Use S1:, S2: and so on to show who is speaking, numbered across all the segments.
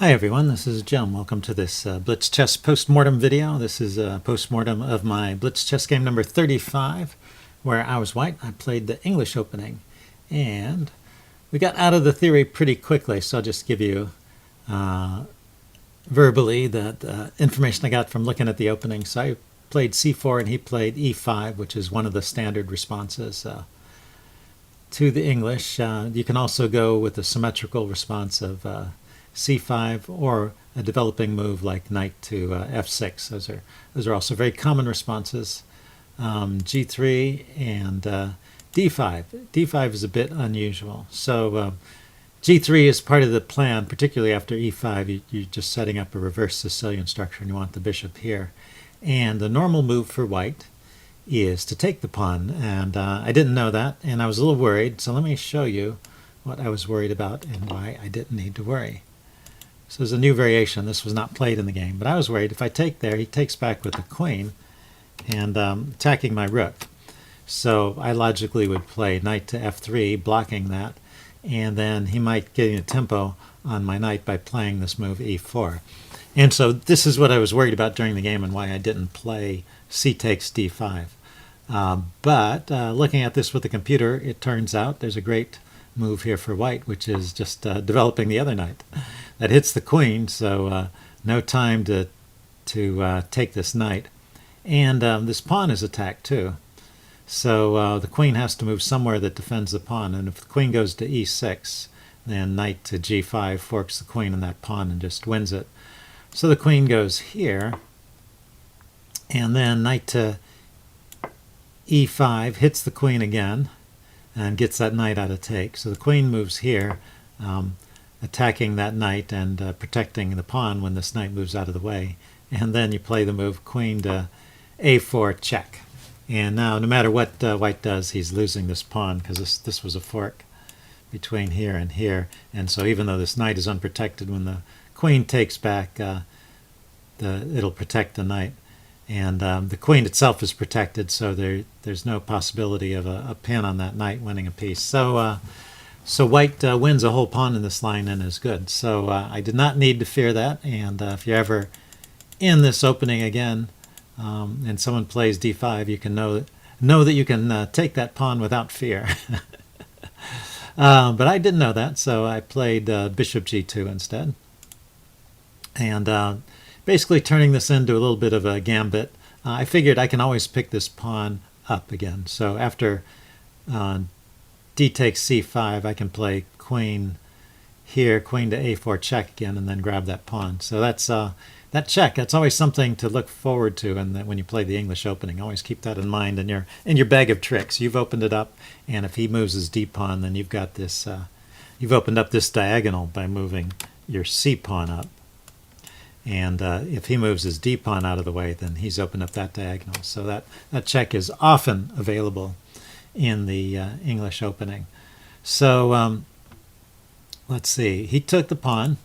S1: Hi everyone, this is Jim. Welcome to this Blitz chess postmortem video. This is a postmortem of my Blitz chess game number 35, where I was white. I played the English opening, and we got out of the theory pretty quickly, so I'll just give you verbally the information I got from looking at the opening. So I played c4 and he played e5, which is one of the standard responses to the English. You can also go with a symmetrical response of c5 or a developing move like knight to f6. Those are also very common responses. G3 and d5. d5 is a bit unusual. So g3 is part of the plan, particularly after e5. You're just setting up a reverse Sicilian structure and you want the bishop here. And the normal move for white is to take the pawn, and I didn't know that, and I was a little worried. So let me show you what I was worried about and why I didn't need to worry. So there's a new variation. This was not played in the game, but I was worried if I take there, he takes back with the queen and attacking my rook. So I logically would play knight to f3, blocking that, and then he might get a tempo on my knight by playing this move e4. And so this is what I was worried about during the game and why I didn't play c takes d5. But looking at this with the computer, it turns out there's a great move here for white, which is just developing the other knight. That hits the queen, so no time to take this knight. And this pawn is attacked too. So the queen has to move somewhere that defends the pawn. And if the queen goes to e6, then knight to g5 forks the queen and that pawn and just wins it. So the queen goes here, and then knight to e5 hits the queen again and gets that knight out of take. So the queen moves here, attacking that knight and protecting the pawn when this knight moves out of the way. And then you play the move queen to a4 check. And now no matter what white does, he's losing this pawn because this was a fork between here and here. And so even though this knight is unprotected, when the queen takes back, it'll protect the knight. And the queen itself is protected, so there's no possibility of a pin on that knight winning a piece. So white wins a whole pawn in this line and is good. So I did not need to fear that. And if you're ever in this opening again and someone plays d5, you can know that you can take that pawn without fear. But I didn't know that, so I played bishop g2 instead. And basically turning this into a little bit of a gambit. I figured I can always pick this pawn up again. So after d takes c5, I can play queen here, queen to a4 check again, and then grab that pawn. So that's that check. That's always something to look forward to, and when you play the English opening, always keep that in mind in your bag of tricks. You've opened it up, and if he moves his d pawn, then you've got this. You've opened up this diagonal by moving your c pawn up. And if he moves his d pawn out of the way, then he's opened up that diagonal. So that check is often available in the English opening. So let's see. He took the pawn,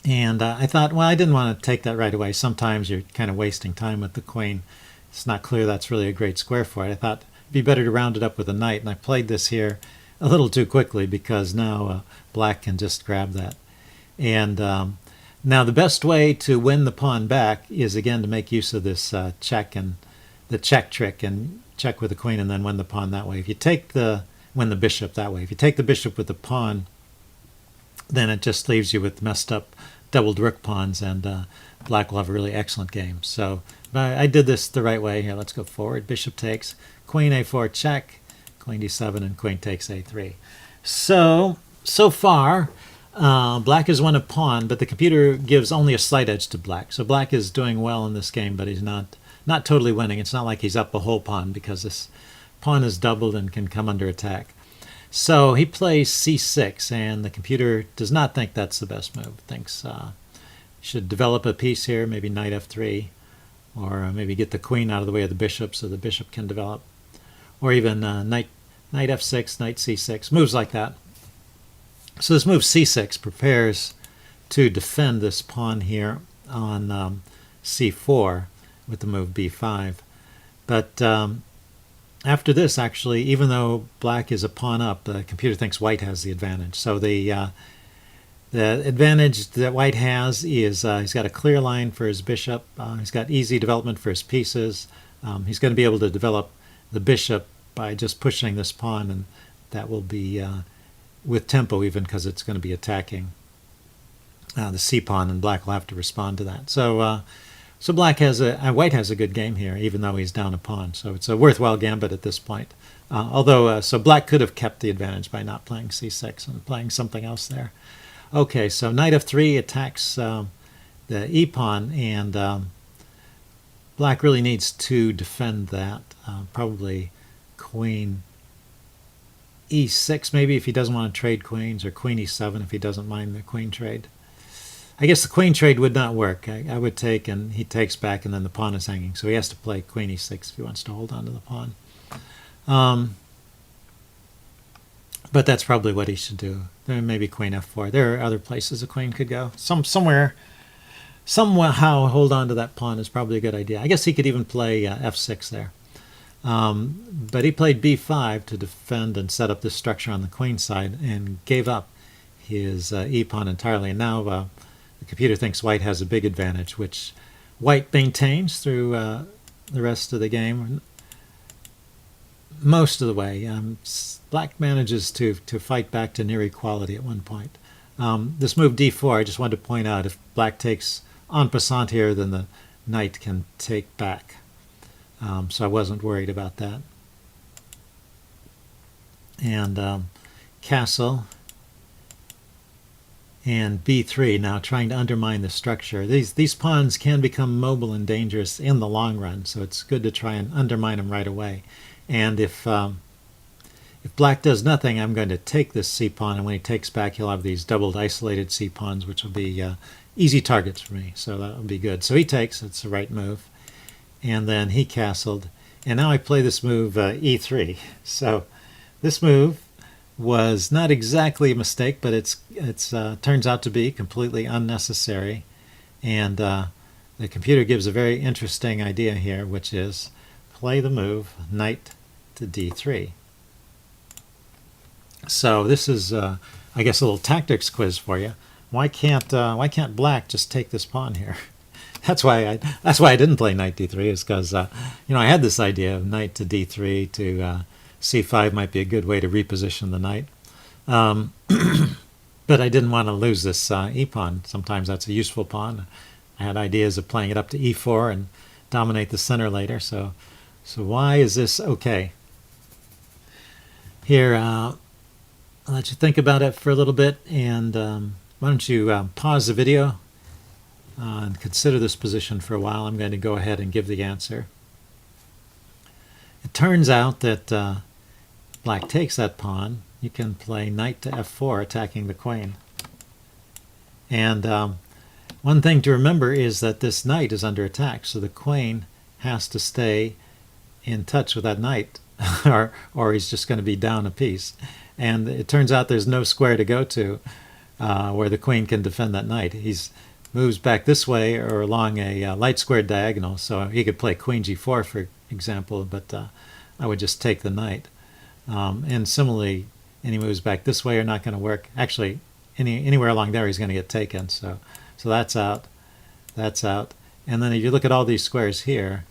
S1: and I thought, well, I didn't want to take that right away. Sometimes you're kind of wasting time with the queen. It's not clear that's really a great square for it. I thought it'd be better to round it up with a knight, and I played this here a little too quickly because now black can just grab that. And now the best way to win the pawn back is again to make use of this check and the check trick and check with the queen and then win the pawn that way. If you take win the bishop that way. If you take the bishop with the pawn, then it just leaves you with messed up doubled rook pawns, and black will have a really excellent game. So I did this the right way here. Let's go forward. Bishop takes, queen a4 check, queen d7, and queen takes a3. So far, black has won a pawn, but the computer gives only a slight edge to black. So black is doing well in this game, but he's not totally winning. It's not like he's up a whole pawn because this pawn is doubled and can come under attack. So he plays c6, and the computer does not think that's the best move. Thinks should develop a piece here, maybe knight f3, or maybe get the queen out of the way of the bishop so the bishop can develop, or even knight f6, knight c6, moves like that. So this move c6 prepares to defend this pawn here on c4 with the move b5. But after this, actually, even though black is a pawn up, the computer thinks white has the advantage. So the The advantage that white has is he's got a clear line for his bishop. He's got easy development for his pieces. He's going to be able to develop the bishop by just pushing this pawn, and that will be with tempo even, because it's going to be attacking the c pawn, and black will have to respond to that. So so white has a good game here, even though he's down a pawn. So it's a worthwhile gambit at this point. Although so black could have kept the advantage by not playing c6 and playing something else there. Okay, so knight f3 attacks the e pawn, and black really needs to defend that. Probably queen e6 maybe if he doesn't want to trade queens, or queen e7 if he doesn't mind the queen trade. I guess the queen trade would not work. I would take, and he takes back, and then the pawn is hanging. So he has to play queen e6 if he wants to hold on to the pawn. But that's probably what he should do. Then maybe queen f4. There are other places a queen could go. Somehow hold on to that pawn is probably a good idea. I guess he could even play f6 there. But he played b5 to defend and set up this structure on the queen side, and gave up his e-pawn entirely. And now the computer thinks white has a big advantage, which white maintains through the rest of the game. Most of the way. Black manages to fight back to near equality at one point. This move d4, I just wanted to point out, if black takes en passant here, then the knight can take back. So I wasn't worried about that. And castle and b3, now trying to undermine the structure. These pawns can become mobile and dangerous in the long run, so it's good to try and undermine them right away. And if black does nothing, I'm going to take this c-pawn, and when he takes back, he'll have these doubled isolated c-pawns, which will be easy targets for me, so that will be good. So he takes, it's the right move. And then he castled, and now I play this move e3. So this move was not exactly a mistake, but it's turns out to be completely unnecessary. And the computer gives a very interesting idea here, which is play the move knight to d3. So this is, I guess, a little tactics quiz for you. Why can't black just take this pawn here? That's why I didn't play knight d3, is because I had this idea of knight to d3 to c5 might be a good way to reposition the knight. But I didn't want to lose this e-pawn. Sometimes that's a useful pawn. I had ideas of playing it up to e4 and dominate the center later. So why is this okay? Here, I'll let you think about it for a little bit, and why don't you pause the video and consider this position for a while. I'm going to go ahead and give the answer. It turns out that black takes that pawn. You can play knight to f4, attacking the queen. And one thing to remember is that this knight is under attack, so the queen has to stay in touch with that knight, or he's just going to be down a piece. And it turns out there's no square to go to where the queen can defend that knight. He's moves back this way or along a light squared diagonal, so he could play queen g4, for example, but I would just take the knight. And similarly, any moves back this way are not going to work. Actually, anywhere along there he's going to get taken, so that's out, that's out. And then if you look at all these squares here,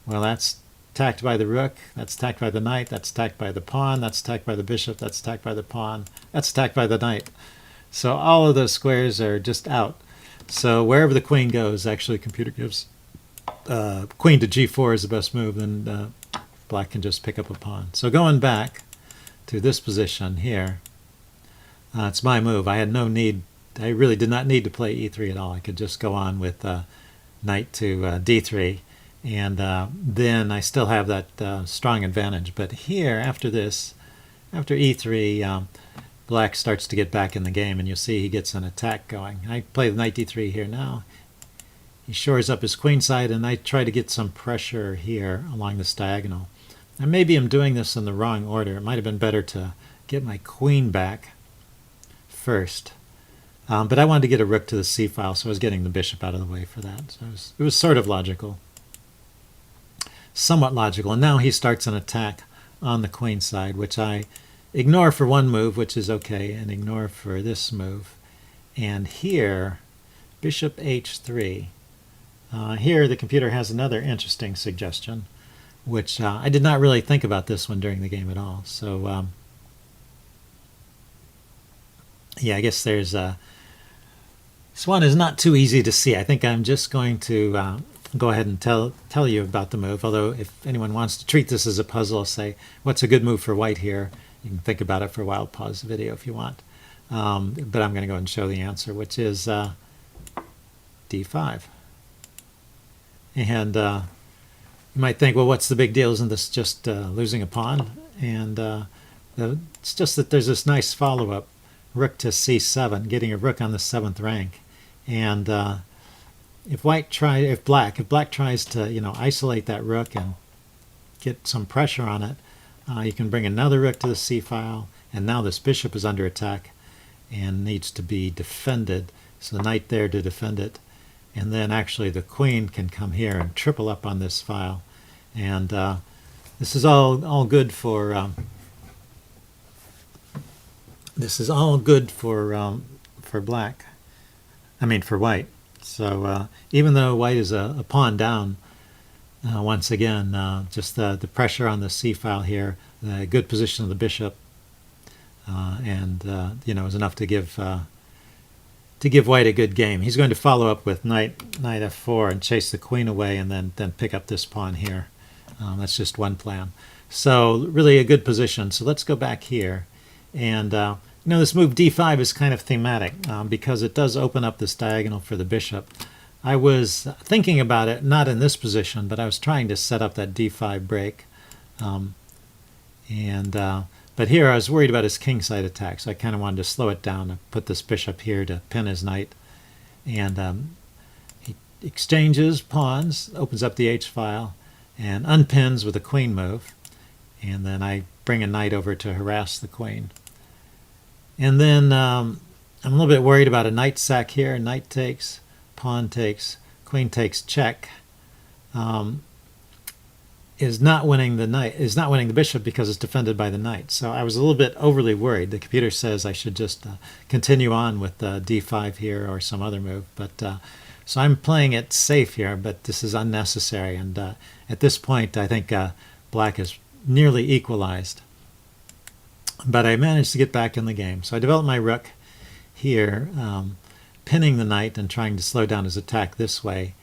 S1: well, that's attacked by the rook, that's attacked by the knight, that's attacked by the pawn, that's attacked by the bishop, that's attacked by the pawn, that's attacked by the knight. So all of those squares are just out. So wherever the queen goes, actually the computer gives queen to g4 is the best move, and black can just pick up a pawn. So going back to this position here, it's my move. I had no need, I really did not need to play e3 at all. I could just go on with knight to d3, and then I still have that strong advantage. But here, after this, after e3, black starts to get back in the game, and you'll see he gets an attack going. I play the knight d3 here now. He shores up his queen side, and I try to get some pressure here along this diagonal. And maybe I'm doing this in the wrong order. It might have been better to get my queen back first. But I wanted to get a rook to the c file, so I was getting the bishop out of the way for that. So it was sort of logical. Somewhat logical. And now he starts an attack on the queen side, which I ignore for one move, which is okay, and ignore for this move. And here, bishop h3. Here the computer has another interesting suggestion, which I did not really think about this one during the game at all. So yeah, I guess there's this one is not too easy to see. I think I'm just going to go ahead and tell you about the move, although if anyone wants to treat this as a puzzle, say, what's a good move for white here? You can think about it for a while, pause the video if you want. But I'm going to go and show the answer, which is d5. And you might think, well, what's the big deal? Isn't this just losing a pawn? And it's just that there's this nice follow-up, rook to c7, getting a rook on the 7th rank. And if black tries to isolate that rook and get some pressure on it, you can bring another rook to the c file, and now this bishop is under attack and needs to be defended. So the knight there to defend it, and then actually the queen can come here and triple up on this file. And this is all good for black. I mean for white. So even though white is a pawn down, once again, just the pressure on the c file here, the good position of the bishop, and is enough to give white a good game. He's going to follow up with knight f4 and chase the queen away, and then pick up this pawn here. That's just one plan. So really a good position. So let's go back here, and this move d5 is kind of thematic because it does open up this diagonal for the bishop. I was thinking about it, not in this position, but I was trying to set up that d5 break. But here I was worried about his kingside attack, so I kind of wanted to slow it down and put this bishop here to pin his knight. And he exchanges pawns, opens up the h-file, and unpins with a queen move. And then I bring a knight over to harass the queen. And then I'm a little bit worried about a knight sack here. Knight takes, pawn takes, queen takes, check. Is not winning the bishop because it's defended by the knight. So I was a little bit overly worried. The computer says I should just continue on with d5 here or some other move. But so I'm playing it safe here, but this is unnecessary. And at this point, I think black is nearly equalized. But I managed to get back in the game. So I developed my rook here, pinning the knight and trying to slow down his attack this way.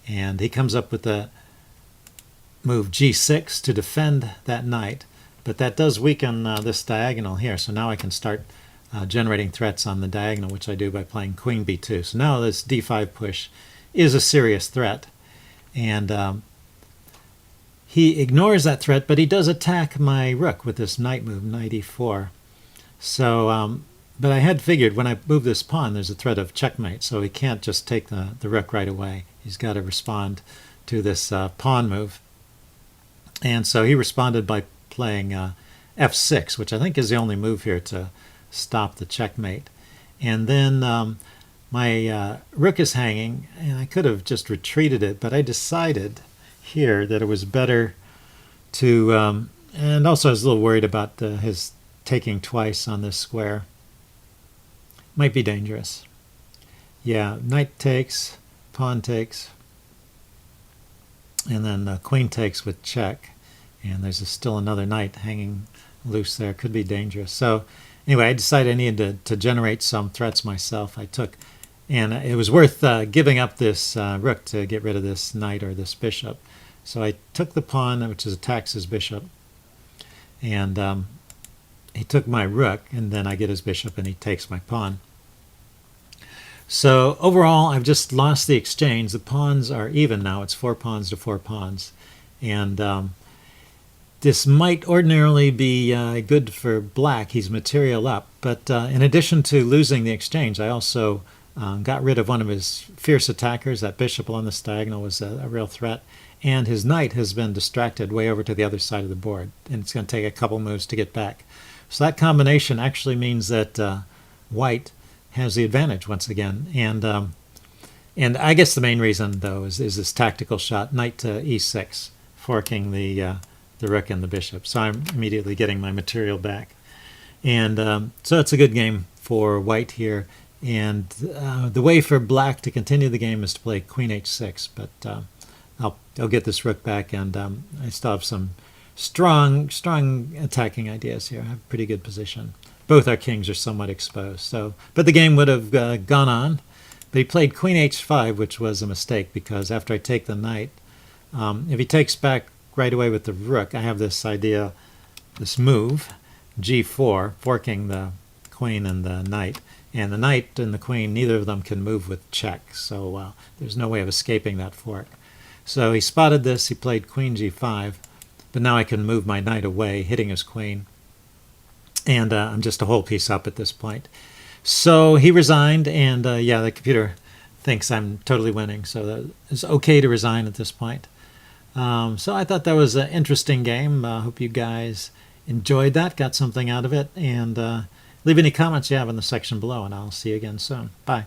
S1: And he comes up with the move g6 to defend that knight, but that does weaken this diagonal here. So now I can start generating threats on the diagonal, which I do by playing queen b2. So now this d5 push is a serious threat. And he ignores that threat, but he does attack my rook with this knight move, knight e4. So, but I had figured when I move this pawn, there's a threat of checkmate, so he can't just take the rook right away. He's got to respond to this pawn move. And so he responded by playing f6, which I think is the only move here to stop the checkmate. And then my rook is hanging, and I could have just retreated it, but I decided here that it was better to, and also I was a little worried about his taking twice on this square. Might be dangerous. Yeah, knight takes, pawn takes, and then queen takes with check. And there's still another knight hanging loose there. Could be dangerous. So anyway, I decided I needed to generate some threats myself. And it was worth giving up this rook to get rid of this knight or this bishop. So I took the pawn, which attacks his bishop. And he took my rook, and then I get his bishop, and he takes my pawn. So overall, I've just lost the exchange. The pawns are even now. It's 4 pawns to 4 pawns. And this might ordinarily be good for black. He's material up. But in addition to losing the exchange, I also got rid of one of his fierce attackers. That bishop along this diagonal was a real threat. And his knight has been distracted way over to the other side of the board. And it's going to take a couple moves to get back. So that combination actually means that white has the advantage once again. And I guess the main reason, though, is this tactical shot, knight to e6, forking the rook and the bishop. So I'm immediately getting my material back. And so it's a good game for white here. And the way for black to continue the game is to play queen h6, but I'll get this rook back, and I still have some strong attacking ideas here. I have a pretty good position. Both our kings are somewhat exposed, so but the game would have gone on. But he played queen h5, which was a mistake, because after I take the knight, if he takes back right away with the rook, I have this idea, this move, g4, forking the queen and the knight. And the knight and the queen, neither of them can move with check, so there's no way of escaping that fork. So he spotted this, he played queen g5, but now I can move my knight away, hitting his queen. And I'm just a whole piece up at this point. So he resigned, and yeah, the computer thinks I'm totally winning, so it's okay to resign at this point. So I thought that was an interesting game. I hope you guys enjoyed that, got something out of it, and leave any comments you have in the section below, and I'll see you again soon. Bye.